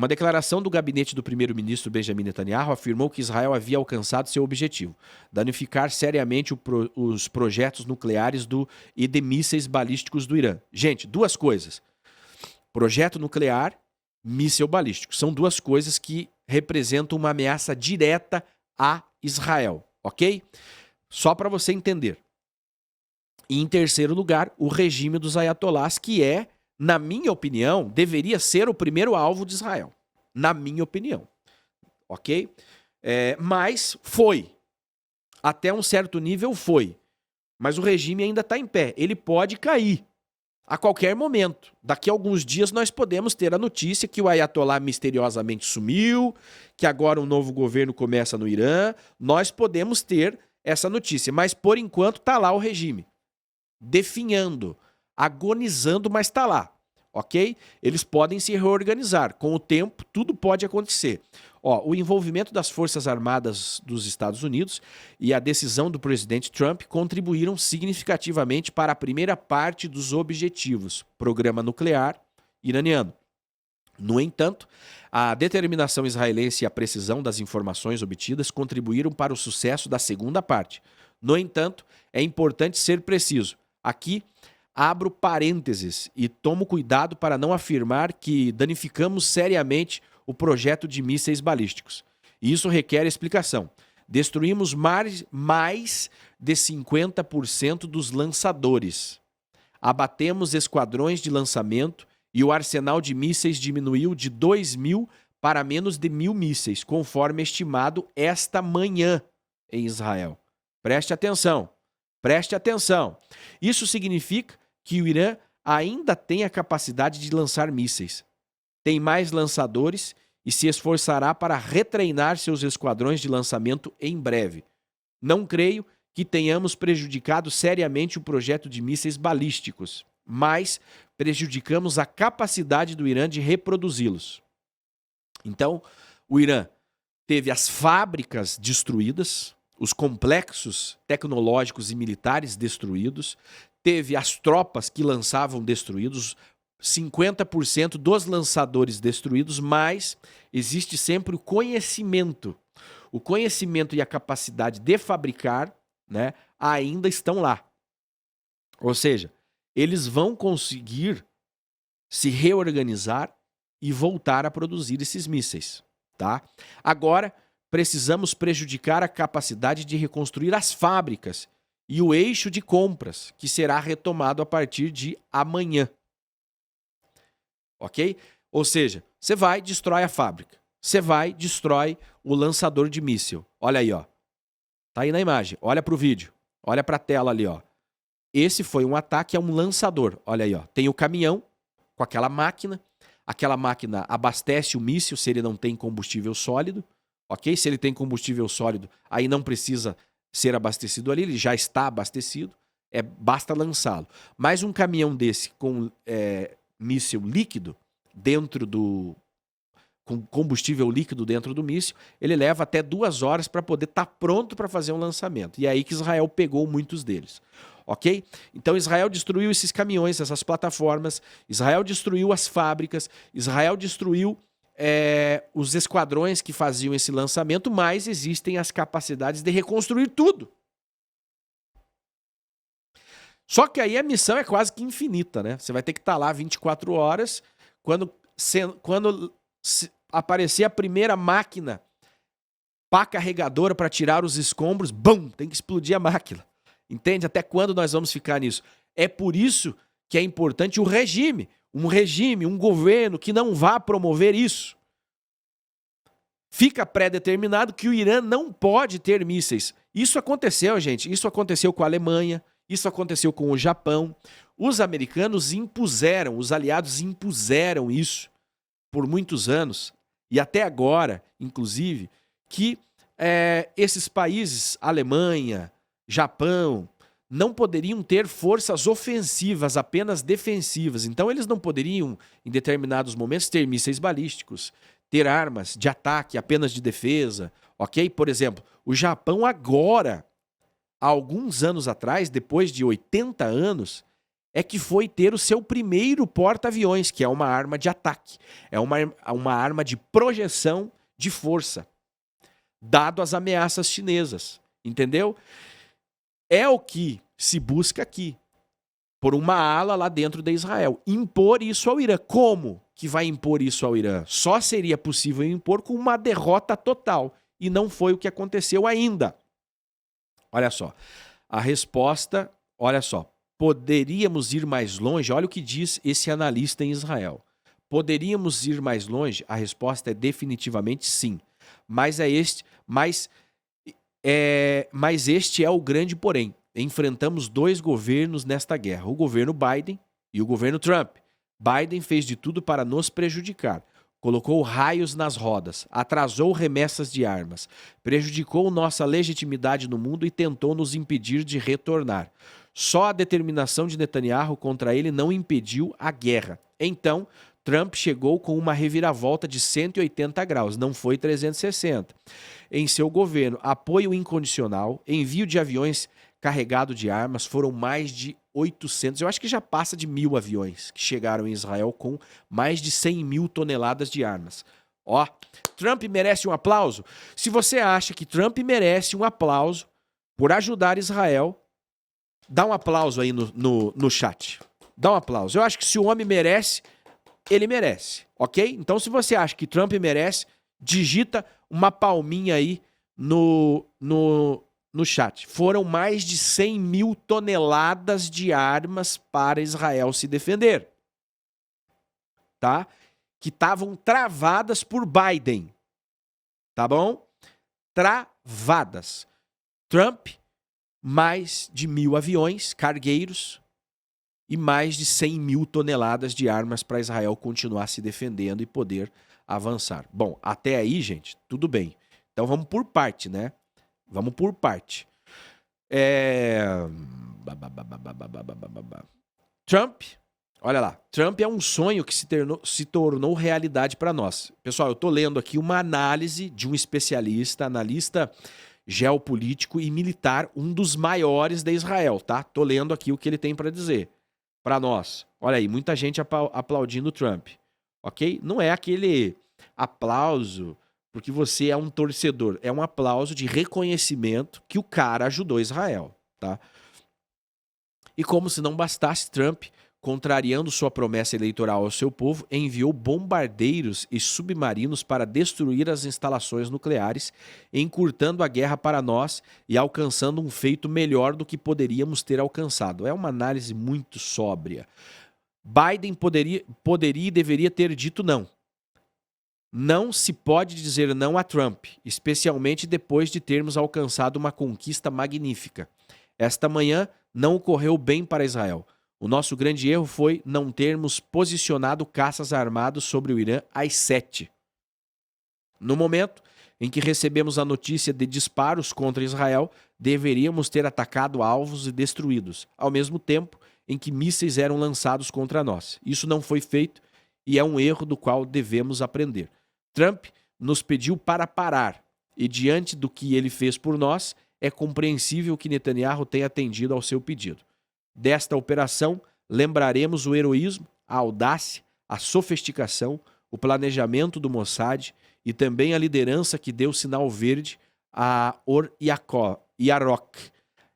Uma declaração do gabinete do primeiro-ministro Benjamin Netanyahu afirmou que Israel havia alcançado seu objetivo, danificar seriamente os projetos nucleares e de mísseis balísticos do Irã. Gente, duas coisas. Projeto nuclear, míssil balístico. São duas coisas que representam uma ameaça direta a Israel, ok? Só para você entender. E em terceiro lugar, o regime dos ayatolás, que na minha opinião, deveria ser o primeiro alvo de Israel. Na minha opinião. Ok? Mas foi. Até um certo nível foi. Mas o regime ainda está em pé. Ele pode cair a qualquer momento. Daqui a alguns dias nós podemos ter a notícia que o ayatolá misteriosamente sumiu, que agora um novo governo começa no Irã. Nós podemos ter essa notícia. Mas, por enquanto, está lá o regime. Definhando, agonizando, mas está lá, ok? Eles podem se reorganizar. Com o tempo, tudo pode acontecer. O envolvimento das Forças Armadas dos Estados Unidos e a decisão do presidente Trump contribuíram significativamente para a primeira parte dos objetivos, programa nuclear iraniano. No entanto, a determinação israelense e a precisão das informações obtidas contribuíram para o sucesso da segunda parte. No entanto, é importante ser preciso. Aqui, abro parênteses e tomo cuidado para não afirmar que danificamos seriamente o projeto de mísseis balísticos. Isso requer explicação. Destruímos mais de 50% dos lançadores. Abatemos esquadrões de lançamento e o arsenal de mísseis diminuiu de 2.000 para menos de 1.000 mísseis, conforme estimado esta manhã em Israel. Preste atenção. Preste atenção. Isso significa que o Irã ainda tem a capacidade de lançar mísseis. Tem mais lançadores e se esforçará para retreinar seus esquadrões de lançamento em breve. Não creio que tenhamos prejudicado seriamente o projeto de mísseis balísticos, mas prejudicamos a capacidade do Irã de reproduzi-los. Então, o Irã teve as fábricas destruídas, os complexos tecnológicos e militares destruídos, teve as tropas que lançavam destruídos, 50% dos lançadores destruídos, mas existe sempre o conhecimento. O conhecimento e a capacidade de fabricar, né, ainda estão lá. Ou seja, eles vão conseguir se reorganizar e voltar a produzir esses mísseis, tá? Agora, precisamos prejudicar a capacidade de reconstruir as fábricas e o eixo de compras, que será retomado a partir de amanhã. Ok? Ou seja, você vai, destrói a fábrica. Você vai, destrói o lançador de míssil. Olha aí, ó. Tá aí na imagem. Olha para o vídeo. Olha para a tela ali, ó. Esse foi um ataque a um lançador. Olha aí, ó. Tem o caminhão com aquela máquina. Aquela máquina abastece o míssil se ele não tem combustível sólido. Ok? Se ele tem combustível sólido, aí não precisa ser abastecido ali, ele já está abastecido, basta lançá-lo. Mas um caminhão desse com míssil líquido com combustível líquido dentro do míssil, ele leva até 2 horas para poder estar pronto para fazer um lançamento. E é aí que Israel pegou muitos deles. Ok? Então Israel destruiu esses caminhões, essas plataformas, Israel destruiu as fábricas, Israel destruiu os esquadrões que faziam esse lançamento, mas existem as capacidades de reconstruir tudo. Só que aí a missão é quase que infinita, né? Você vai ter que estar lá 24 horas, quando aparecer a primeira máquina pá carregadora para tirar os escombros, bum, tem que explodir a máquina. Entende? Até quando nós vamos ficar nisso? É por isso que é importante o regime, um governo que não vá promover isso. Fica pré-determinado que o Irã não pode ter mísseis. Isso aconteceu, gente. Isso aconteceu com a Alemanha, isso aconteceu com o Japão. Os americanos impuseram, os aliados impuseram isso por muitos anos, e até agora, inclusive, que esses países, Alemanha, Japão, não poderiam ter forças ofensivas, apenas defensivas. Então eles não poderiam, em determinados momentos, ter mísseis balísticos, ter armas de ataque apenas de defesa, ok? Por exemplo, o Japão agora, há alguns anos atrás, depois de 80 anos, é que foi ter o seu primeiro porta-aviões, que é uma arma de ataque, é uma arma de projeção de força, dado as ameaças chinesas, entendeu? É o que se busca aqui, por uma ala lá dentro de Israel, impor isso ao Irã. Como que vai impor isso ao Irã? Só seria possível impor com uma derrota total, e não foi o que aconteceu ainda. Olha só, a resposta, olha só, poderíamos ir mais longe? Olha o que diz esse analista em Israel. Poderíamos ir mais longe? A resposta é definitivamente sim. Mas este é o grande porém. Enfrentamos dois governos nesta guerra, o governo Biden e o governo Trump. Biden fez de tudo para nos prejudicar. Colocou raios nas rodas, atrasou remessas de armas, prejudicou nossa legitimidade no mundo e tentou nos impedir de retornar. Só a determinação de Netanyahu contra ele não impediu a guerra. Então, Trump chegou com uma reviravolta de 180 graus, não foi 360. Em seu governo, apoio incondicional, envio de aviões carregado de armas, foram mais de 800, eu acho que já passa de 1.000 aviões que chegaram em Israel com mais de 100.000 toneladas de armas. Ó, Trump merece um aplauso? Se você acha que Trump merece um aplauso por ajudar Israel, dá um aplauso aí no chat. Dá um aplauso. Eu acho que se o homem merece, ele merece, ok? Então, se você acha que Trump merece, digita uma palminha aí no chat. Foram mais de 100.000 toneladas de armas para Israel se defender, tá? Que estavam travadas por Biden, tá bom? Travadas. Trump, mais de 1.000 aviões, cargueiros, e mais de 100.000 toneladas de armas para Israel continuar se defendendo e poder avançar. Bom, até aí, gente, tudo bem. Então vamos por parte, né? Vamos por parte. Trump, olha lá. Trump é um sonho que se tornou realidade para nós. Pessoal, eu estou lendo aqui uma análise de um especialista, analista geopolítico e militar, um dos maiores de Israel, tá? Tô lendo aqui o que ele tem para dizer para nós. Olha aí, muita gente aplaudindo Trump, ok? Não é aquele aplauso porque você é um torcedor, é um aplauso de reconhecimento que o cara ajudou Israel, tá? E como se não bastasse, Trump, contrariando sua promessa eleitoral ao seu povo, enviou bombardeiros e submarinos para destruir as instalações nucleares, encurtando a guerra para nós e alcançando um feito melhor do que poderíamos ter alcançado. É uma análise muito sóbria. Biden poderia e deveria ter dito não. Não se pode dizer não a Trump, especialmente depois de termos alcançado uma conquista magnífica. Esta manhã não ocorreu bem para Israel. O nosso grande erro foi não termos posicionado caças armados sobre o Irã às 7. No momento em que recebemos a notícia de disparos contra Israel, deveríamos ter atacado alvos e destruídos, ao mesmo tempo em que mísseis eram lançados contra nós. Isso não foi feito e é um erro do qual devemos aprender. Trump nos pediu para parar e, diante do que ele fez por nós, é compreensível que Netanyahu tenha atendido ao seu pedido. Desta operação, lembraremos o heroísmo, a audácia, a sofisticação, o planejamento do Mossad e também a liderança que deu sinal verde a Or Yarok.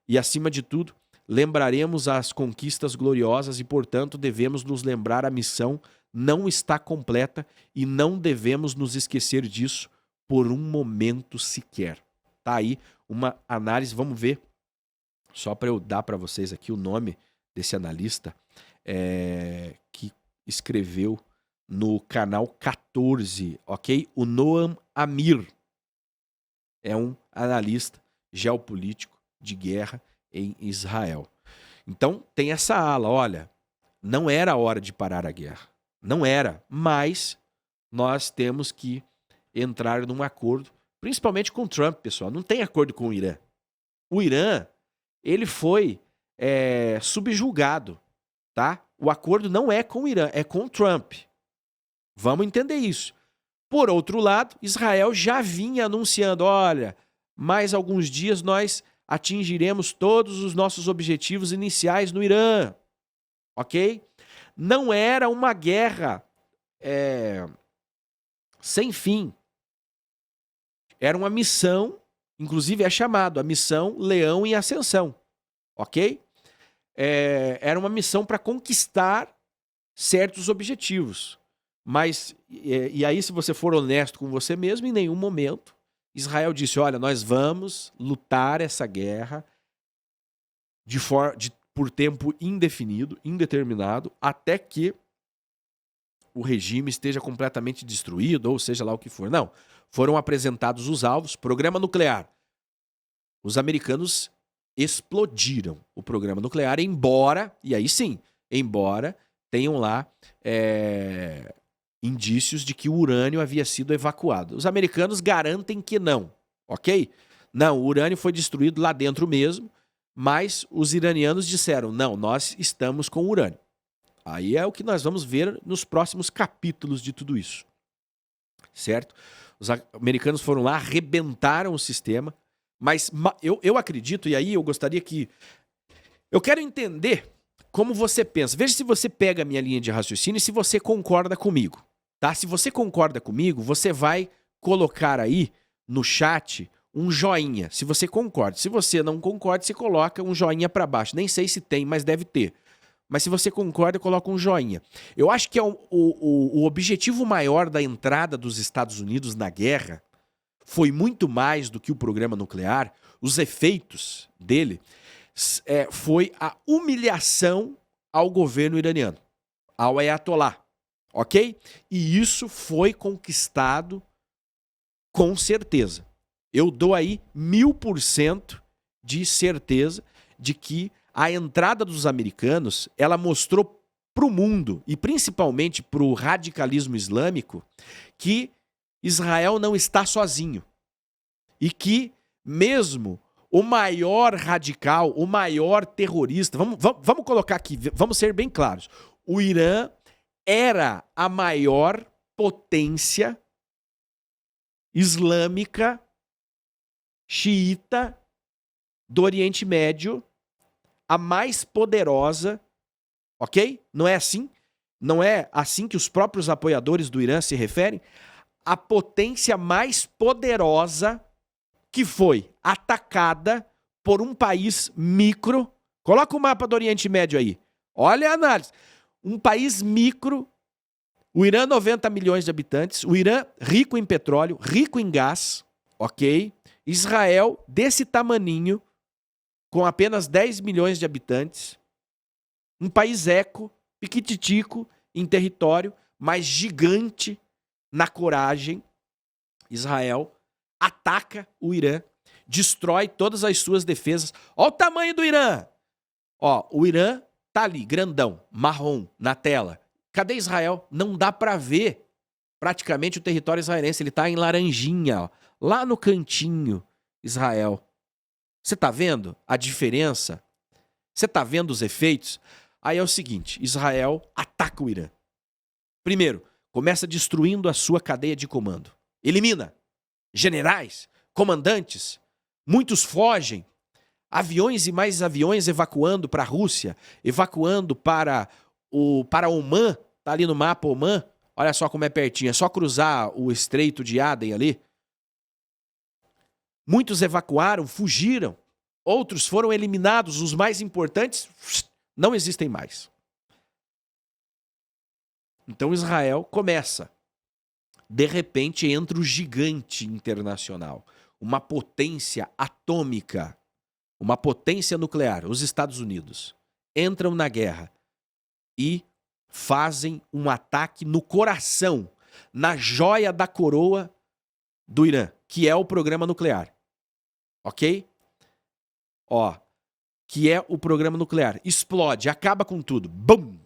E, acima de tudo, lembraremos as conquistas gloriosas e, portanto, devemos nos lembrar a missão não está completa e não devemos nos esquecer disso por um momento sequer. Tá aí uma análise, vamos ver, só para eu dar para vocês aqui o nome desse analista que escreveu no canal 14, ok? O Noam Amir é um analista geopolítico de guerra em Israel. Então tem essa ala, olha, não era a hora de parar a guerra, não era, mas nós temos que entrar num acordo, principalmente com Trump, pessoal, não tem acordo com o Irã. O Irã, ele foi subjugado, tá? O acordo não é com o Irã, é com o Trump. Vamos entender isso. Por outro lado, Israel já vinha anunciando, olha, mais alguns dias nós atingiremos todos os nossos objetivos iniciais no Irã. ok? Não era uma guerra sem fim. Era uma missão, inclusive é chamado a missão Leão em Ascensão, ok? Era uma missão para conquistar certos objetivos. Mas, e aí se você for honesto com você mesmo, em nenhum momento Israel disse, olha, nós vamos lutar essa guerra por tempo indefinido, indeterminado, até que o regime esteja completamente destruído, ou seja lá o que for. Não, foram apresentados os alvos, programa nuclear. Os americanos explodiram o programa nuclear, embora tenham lá indícios de que o urânio havia sido evacuado. Os americanos garantem que não, ok? Não, o urânio foi destruído lá dentro mesmo, mas os iranianos disseram, não, nós estamos com urânio. Aí é o que nós vamos ver nos próximos capítulos de tudo isso, certo? Os americanos foram lá, arrebentaram o sistema, mas eu acredito, e aí eu gostaria que... Eu quero entender como você pensa. Veja se você pega a minha linha de raciocínio e se você concorda comigo, tá? Se você concorda comigo, você vai colocar aí no chat um joinha, se você concorda. Se você não concorda, você coloca um joinha para baixo. Nem sei se tem, mas deve ter. Mas se você concorda, coloca um joinha. Eu acho que o objetivo maior da entrada dos Estados Unidos na guerra foi muito mais do que o programa nuclear. Os efeitos dele foi a humilhação ao governo iraniano, ao Ayatollah, ok? E isso foi conquistado com certeza. Eu dou aí 1000% de certeza de que a entrada dos americanos, ela mostrou para o mundo, e principalmente para o radicalismo islâmico, que Israel não está sozinho. E que mesmo o maior radical, o maior terrorista, vamos colocar aqui, vamos ser bem claros, o Irã era a maior potência islâmica xiita do Oriente Médio, a mais poderosa, ok? Não é assim? Não é assim que os próprios apoiadores do Irã se referem? A potência mais poderosa que foi atacada por um país micro. Coloca o mapa do Oriente Médio aí. Olha a análise. Um país micro, o Irã 90 milhões de habitantes, o Irã rico em petróleo, rico em gás, ok? Israel desse tamaninho, com apenas 10 milhões de habitantes, um país eco, piquititico em território, mas gigante na coragem. Israel ataca o Irã, destrói todas as suas defesas. Olha o tamanho do Irã! Ó, o Irã tá ali, grandão, marrom, na tela. Cadê Israel? Não dá para ver praticamente o território israelense. Ele tá em laranjinha, ó, lá no cantinho, Israel. Você tá vendo a diferença? Você tá vendo os efeitos? Aí é o seguinte, Israel ataca o Irã. Primeiro, começa destruindo a sua cadeia de comando. Elimina generais, comandantes, muitos fogem, aviões e mais aviões evacuando para a Rússia, evacuando para Omã, tá ali no mapa Omã, olha só como é pertinho, é só cruzar o Estreito de Aden ali. Muitos evacuaram, fugiram, outros foram eliminados, os mais importantes não existem mais. Então Israel começa. De repente entra o gigante internacional, uma potência atômica, uma potência nuclear, os Estados Unidos, entram na guerra e fazem um ataque no coração, na joia da coroa do Irã, que é o programa nuclear. Ok? Ó, que é o programa nuclear. Explode, acaba com tudo. Bum!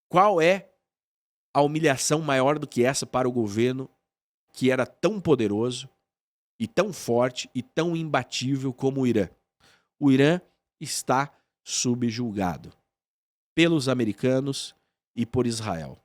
Qual é a humilhação maior do que essa para o governo que era tão poderoso e tão forte e tão imbatível como o Irã? O Irã está subjugado pelos americanos e por Israel.